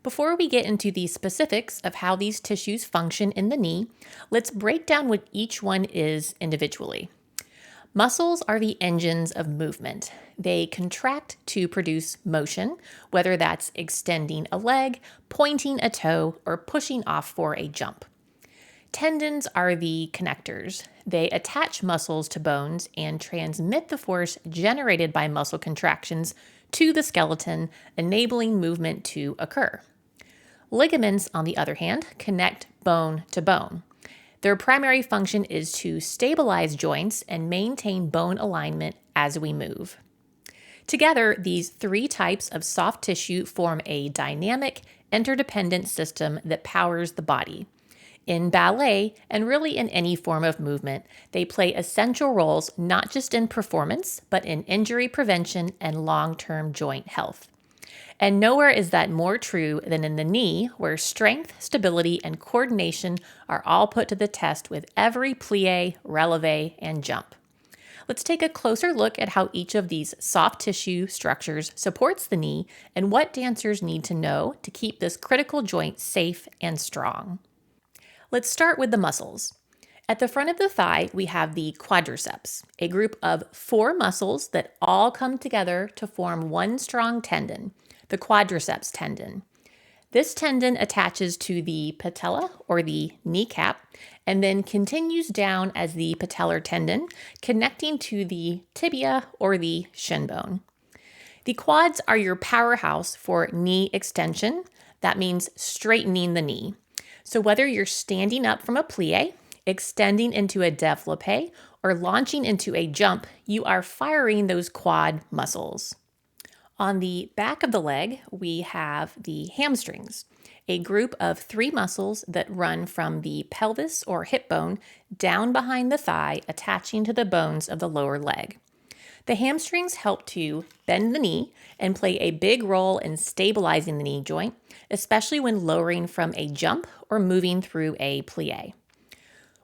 Before we get into the specifics of how these tissues function in the knee, let's break down what each one is individually. Muscles are the engines of movement. They contract to produce motion, whether that's extending a leg, pointing a toe, or pushing off for a jump. Tendons are the connectors. They attach muscles to bones and transmit the force generated by muscle contractions to the skeleton, enabling movement to occur. Ligaments, on the other hand, connect bone to bone. Their primary function is to stabilize joints and maintain bone alignment as we move. Together, these three types of soft tissue form a dynamic, interdependent system that powers the body. In ballet, and really in any form of movement, they play essential roles not just in performance, but in injury prevention and long-term joint health. And nowhere is that more true than in the knee, where strength, stability, and coordination are all put to the test with every plie, releve, and jump. Let's take a closer look at how each of these soft tissue structures supports the knee and what dancers need to know to keep this critical joint safe and strong. Let's start with the muscles. At the front of the thigh, we have the quadriceps, a group of 4 muscles that all come together to form one strong tendon, the quadriceps tendon. This tendon attaches to the patella, or the kneecap, and then continues down as the patellar tendon, connecting to the tibia, or the shin bone. The quads are your powerhouse for knee extension. That means straightening the knee. So whether you're standing up from a plie, extending into a développé, or launching into a jump, you are firing those quad muscles. On the back of the leg, we have the hamstrings, a group of 3 muscles that run from the pelvis or hip bone down behind the thigh, attaching to the bones of the lower leg. The hamstrings help to bend the knee and play a big role in stabilizing the knee joint, especially when lowering from a jump or moving through a plie.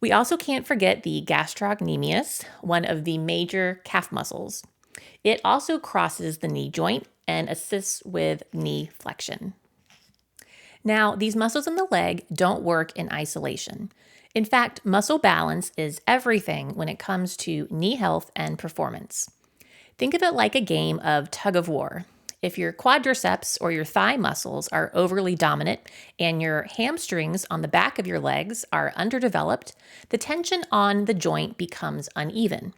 We also can't forget the gastrocnemius, one of the major calf muscles. It also crosses the knee joint and assists with knee flexion. Now, these muscles in the leg don't work in isolation. In fact, muscle balance is everything when it comes to knee health and performance. Think of it like a game of tug of war. If your quadriceps or your thigh muscles are overly dominant and your hamstrings on the back of your legs are underdeveloped, the tension on the joint becomes uneven.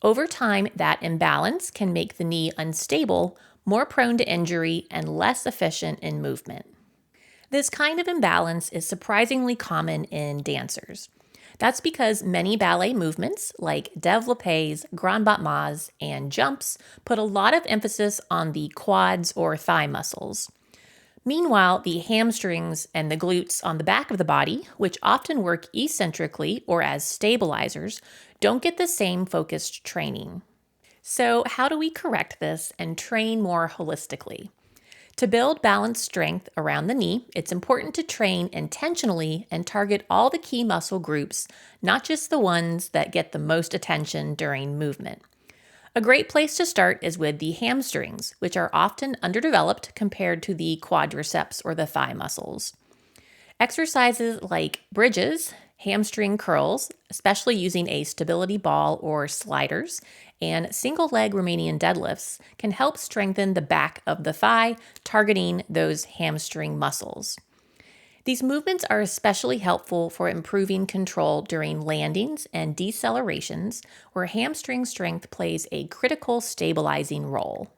Over time, that imbalance can make the knee unstable, more prone to injury, and less efficient in movement. This kind of imbalance is surprisingly common in dancers. That's because many ballet movements, like développés, grand battements, and jumps, put a lot of emphasis on the quads or thigh muscles. Meanwhile, the hamstrings and the glutes on the back of the body, which often work eccentrically or as stabilizers, don't get the same focused training. So, how do we correct this and train more holistically? To build balanced strength around the knee, it's important to train intentionally and target all the key muscle groups, not just the ones that get the most attention during movement. A great place to start is with the hamstrings, which are often underdeveloped compared to the quadriceps or the thigh muscles. Exercises like bridges, hamstring curls, especially using a stability ball or sliders, and single leg Romanian deadlifts can help strengthen the back of the thigh, targeting those hamstring muscles. These movements are especially helpful for improving control during landings and decelerations, where hamstring strength plays a critical stabilizing role.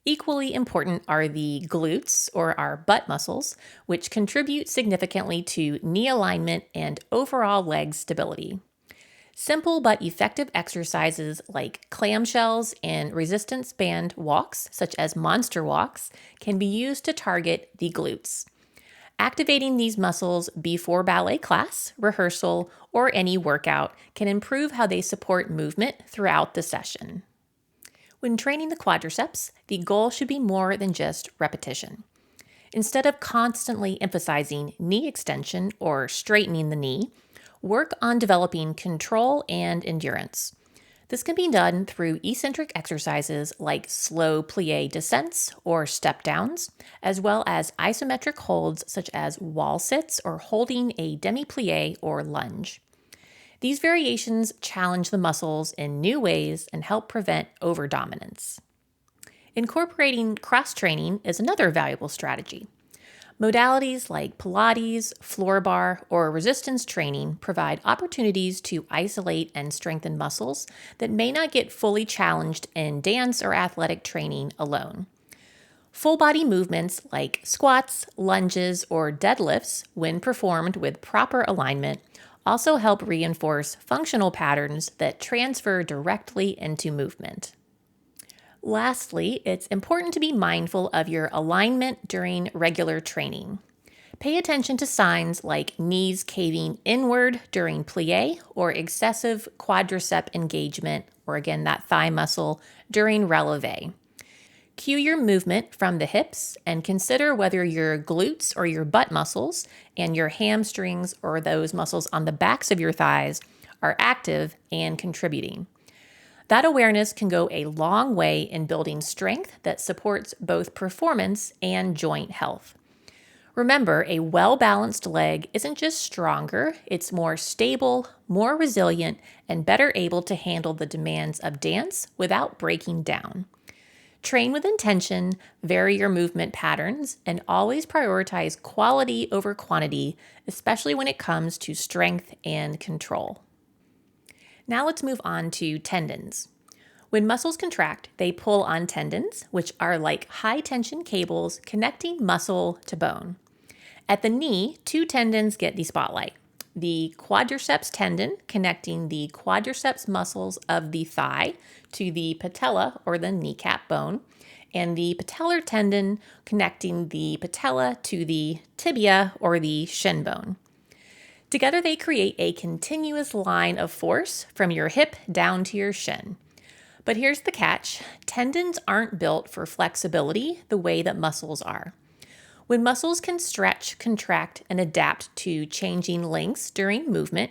Equally important are the glutes, or our butt muscles, which contribute significantly to knee alignment and overall leg stability. Simple but effective exercises like clamshells and resistance band walks, such as monster walks, can be used to target the glutes. Activating these muscles before ballet class, rehearsal, or any workout can improve how they support movement throughout the session. When training the quadriceps, the goal should be more than just repetition. Instead of constantly emphasizing knee extension or straightening the knee, work on developing control and endurance. This can be done through eccentric exercises like slow plie descents or step downs, as well as isometric holds such as wall sits or holding a demi-plie or lunge. These variations challenge the muscles in new ways and help prevent overdominance. Incorporating cross-training is another valuable strategy. Modalities like Pilates, floor bar, or resistance training provide opportunities to isolate and strengthen muscles that may not get fully challenged in dance or athletic training alone. Full body movements like squats, lunges, or deadlifts, when performed with proper alignment, also help reinforce functional patterns that transfer directly into movement. Lastly, it's important to be mindful of your alignment during regular training. Pay attention to signs like knees caving inward during plie or excessive quadricep engagement, or again, that thigh muscle, during releve. Cue your movement from the hips and consider whether your glutes or your butt muscles and your hamstrings or those muscles on the backs of your thighs are active and contributing. That awareness can go a long way in building strength that supports both performance and joint health. Remember, a well-balanced leg isn't just stronger, it's more stable, more resilient, and better able to handle the demands of dance without breaking down. Train with intention, vary your movement patterns, and always prioritize quality over quantity, especially when it comes to strength and control. Now let's move on to tendons. When muscles contract, they pull on tendons, which are like high-tension cables connecting muscle to bone. At the knee, two tendons get the spotlight. The quadriceps tendon connecting the quadriceps muscles of the thigh to the patella or the kneecap bone, and the patellar tendon connecting the patella to the tibia or the shin bone. Together, they create a continuous line of force from your hip down to your shin. But here's the catch. Tendons aren't built for flexibility the way that muscles are. When muscles can stretch, contract, and adapt to changing lengths during movement,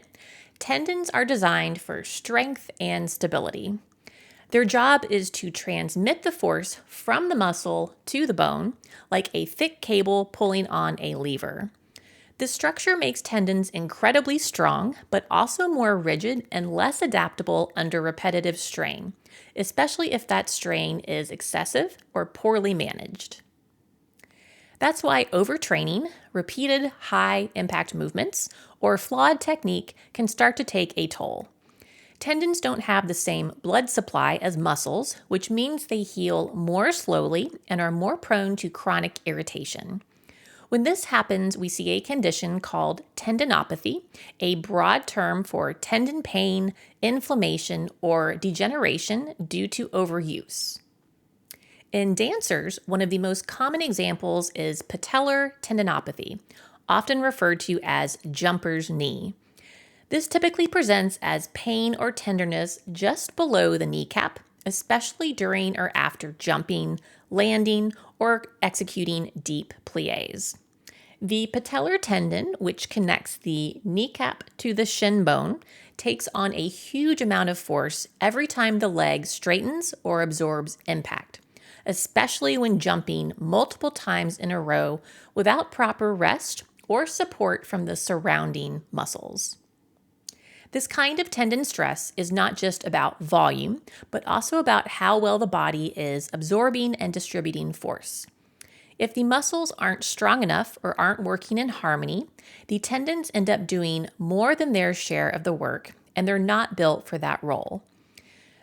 tendons are designed for strength and stability. Their job is to transmit the force from the muscle to the bone, like a thick cable pulling on a lever. This structure makes tendons incredibly strong, but also more rigid and less adaptable under repetitive strain, especially if that strain is excessive or poorly managed. That's why overtraining, repeated high-impact movements, or flawed technique can start to take a toll. Tendons don't have the same blood supply as muscles, which means they heal more slowly and are more prone to chronic irritation. When this happens, we see a condition called tendinopathy, a broad term for tendon pain, inflammation, or degeneration due to overuse. In dancers, one of the most common examples is patellar tendinopathy, often referred to as jumper's knee. This typically presents as pain or tenderness just below the kneecap, especially during or after jumping, landing, or executing deep plies. The patellar tendon, which connects the kneecap to the shin bone, takes on a huge amount of force every time the leg straightens or absorbs impact, especially when jumping multiple times in a row without proper rest or support from the surrounding muscles. This kind of tendon stress is not just about volume, but also about how well the body is absorbing and distributing force. If the muscles aren't strong enough or aren't working in harmony, the tendons end up doing more than their share of the work, and they're not built for that role.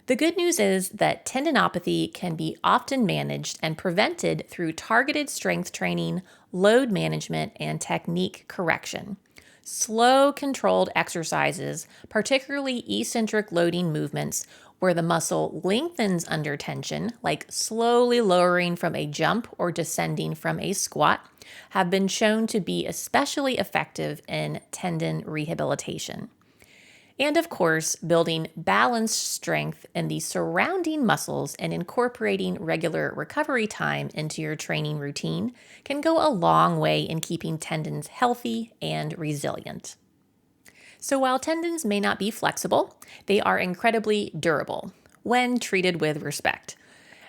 The good news is that tendinopathy can be often managed and prevented through targeted strength training, load management, and technique correction. Slow, controlled exercises, particularly eccentric loading movements, where the muscle lengthens under tension, like slowly lowering from a jump or descending from a squat, have been shown to be especially effective in tendon rehabilitation. And of course, building balanced strength in the surrounding muscles and incorporating regular recovery time into your training routine can go a long way in keeping tendons healthy and resilient. So while tendons may not be flexible, they are incredibly durable when treated with respect.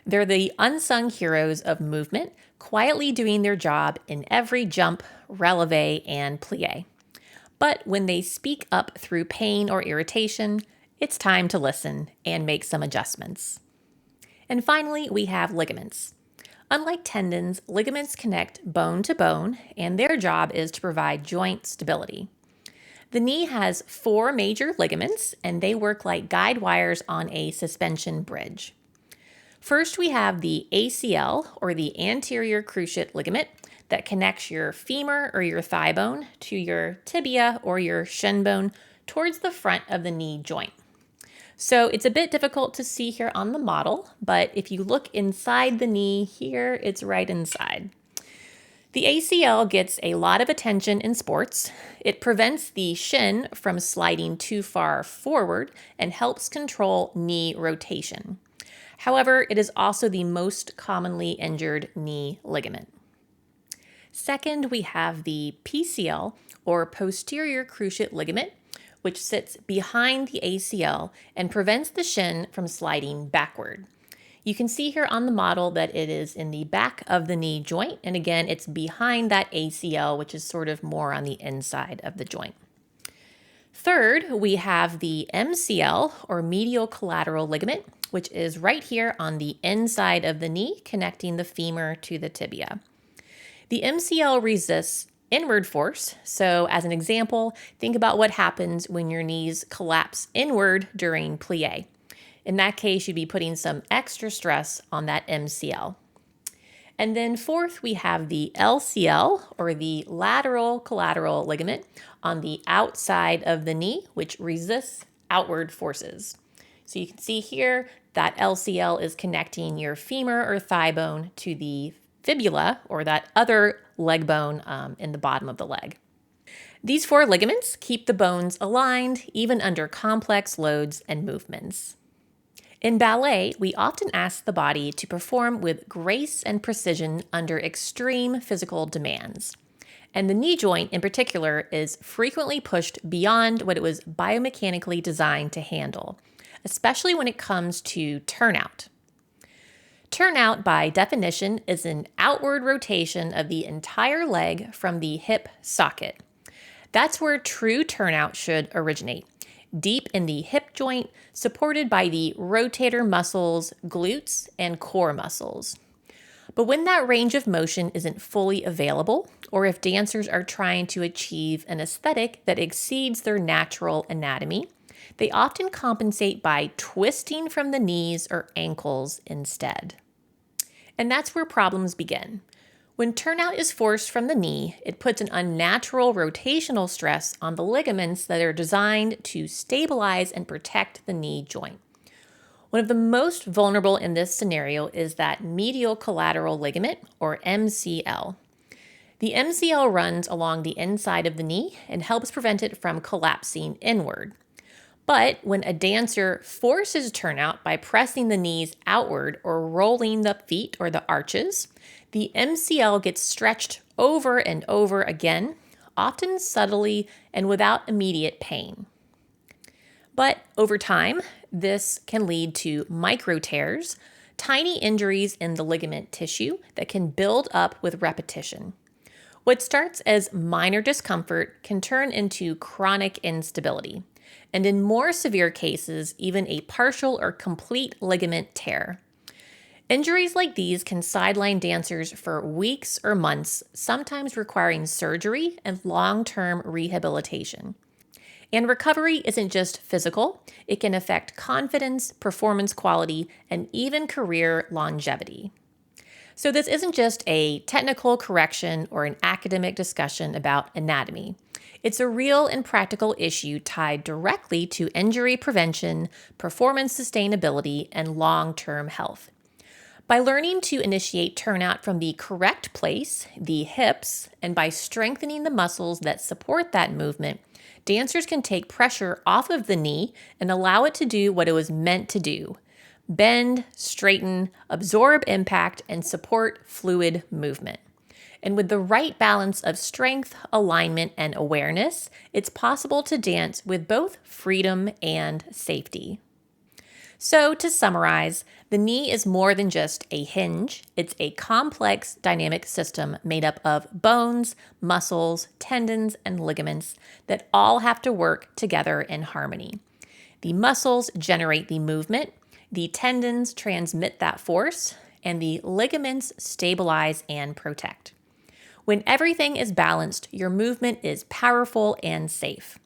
They're the unsung heroes of movement, quietly doing their job in every jump, releve, and plie. But when they speak up through pain or irritation, it's time to listen and make some adjustments. And finally, we have ligaments. Unlike tendons, ligaments connect bone to bone, and their job is to provide joint stability. The knee has 4 major ligaments, and they work like guide wires on a suspension bridge. First, we have the ACL, or the anterior cruciate ligament, that connects your femur or your thigh bone to your tibia or your shin bone towards the front of the knee joint. So it's a bit difficult to see here on the model, but if you look inside the knee here, it's right inside. The ACL gets a lot of attention in sports. It prevents the shin from sliding too far forward and helps control knee rotation. However, it is also the most commonly injured knee ligament. Second, we have the PCL, or posterior cruciate ligament, which sits behind the ACL and prevents the shin from sliding backward. You can see here on the model that it is in the back of the knee joint, and again, it's behind that ACL, which is sort of more on the inside of the joint. Third, we have the MCL, or medial collateral ligament, which is right here on the inside of the knee, connecting the femur to the tibia. The MCL resists inward force, so as an example, think about what happens when your knees collapse inward during plie. In that case, you'd be putting some extra stress on that MCL. And then fourth, we have the LCL, or the lateral collateral ligament, on the outside of the knee, which resists outward forces. So you can see here that LCL is connecting your femur or thigh bone to the fibula, or that other leg bone in the bottom of the leg. These 4 ligaments keep the bones aligned even under complex loads and movements. In ballet, we often ask the body to perform with grace and precision under extreme physical demands. And the knee joint in particular is frequently pushed beyond what it was biomechanically designed to handle, especially when it comes to turnout. Turnout, by definition, is an outward rotation of the entire leg from the hip socket. That's where true turnout should originate, deep in the hip joint, supported by the rotator muscles, glutes, and core muscles. But when that range of motion isn't fully available, or if dancers are trying to achieve an aesthetic that exceeds their natural anatomy, they often compensate by twisting from the knees or ankles instead. And that's where problems begin. When turnout is forced from the knee, it puts an unnatural rotational stress on the ligaments that are designed to stabilize and protect the knee joint. One of the most vulnerable in this scenario is that medial collateral ligament, or MCL. The MCL runs along the inside of the knee and helps prevent it from collapsing inward. But when a dancer forces turnout by pressing the knees outward or rolling the feet or the arches, the MCL gets stretched over and over again, often subtly and without immediate pain. But over time, this can lead to micro tears, tiny injuries in the ligament tissue that can build up with repetition. What starts as minor discomfort can turn into chronic instability, and in more severe cases, even a partial or complete ligament tear. Injuries like these can sideline dancers for weeks or months, sometimes requiring surgery and long-term rehabilitation. And recovery isn't just physical, it can affect confidence, performance quality, and even career longevity. So this isn't just a technical correction or an academic discussion about anatomy. It's a real and practical issue tied directly to injury prevention, performance sustainability, and long-term health. By learning to initiate turnout from the correct place, the hips, and by strengthening the muscles that support that movement, dancers can take pressure off of the knee and allow it to do what it was meant to do: bend, straighten, absorb impact, and support fluid movement. And with the right balance of strength, alignment, and awareness, it's possible to dance with both freedom and safety. So, to summarize, the knee is more than just a hinge. It's a complex dynamic system made up of bones, muscles, tendons, and ligaments that all have to work together in harmony. The muscles generate the movement, the tendons transmit that force, and the ligaments stabilize and protect. When everything is balanced, your movement is powerful and safe.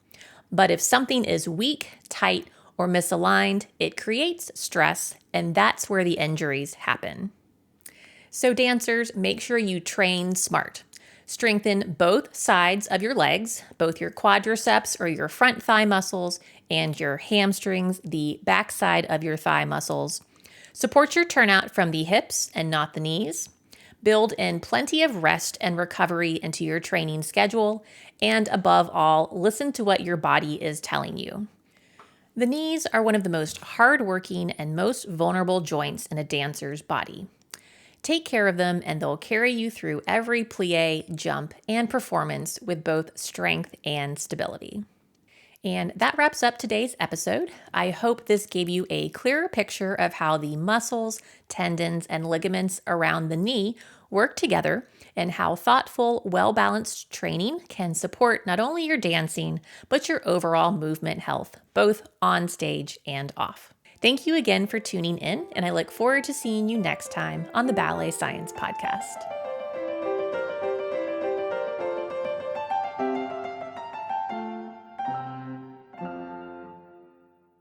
But if something is weak, tight, or misaligned, it creates stress, and that's where the injuries happen. So dancers, make sure you train smart. Strengthen both sides of your legs, both your quadriceps or your front thigh muscles and your hamstrings, the backside of your thigh muscles. Support your turnout from the hips and not the knees. Build in plenty of rest and recovery into your training schedule. And above all, listen to what your body is telling you. The knees are one of the most hardworking and most vulnerable joints in a dancer's body. Take care of them and they'll carry you through every plie, jump, and performance with both strength and stability. And that wraps up today's episode. I hope this gave you a clearer picture of how the muscles, tendons, and ligaments around the knee work together and how thoughtful, well-balanced training can support not only your dancing, but your overall movement health, both on stage and off. Thank you again for tuning in, and I look forward to seeing you next time on the Ballet Science Podcast.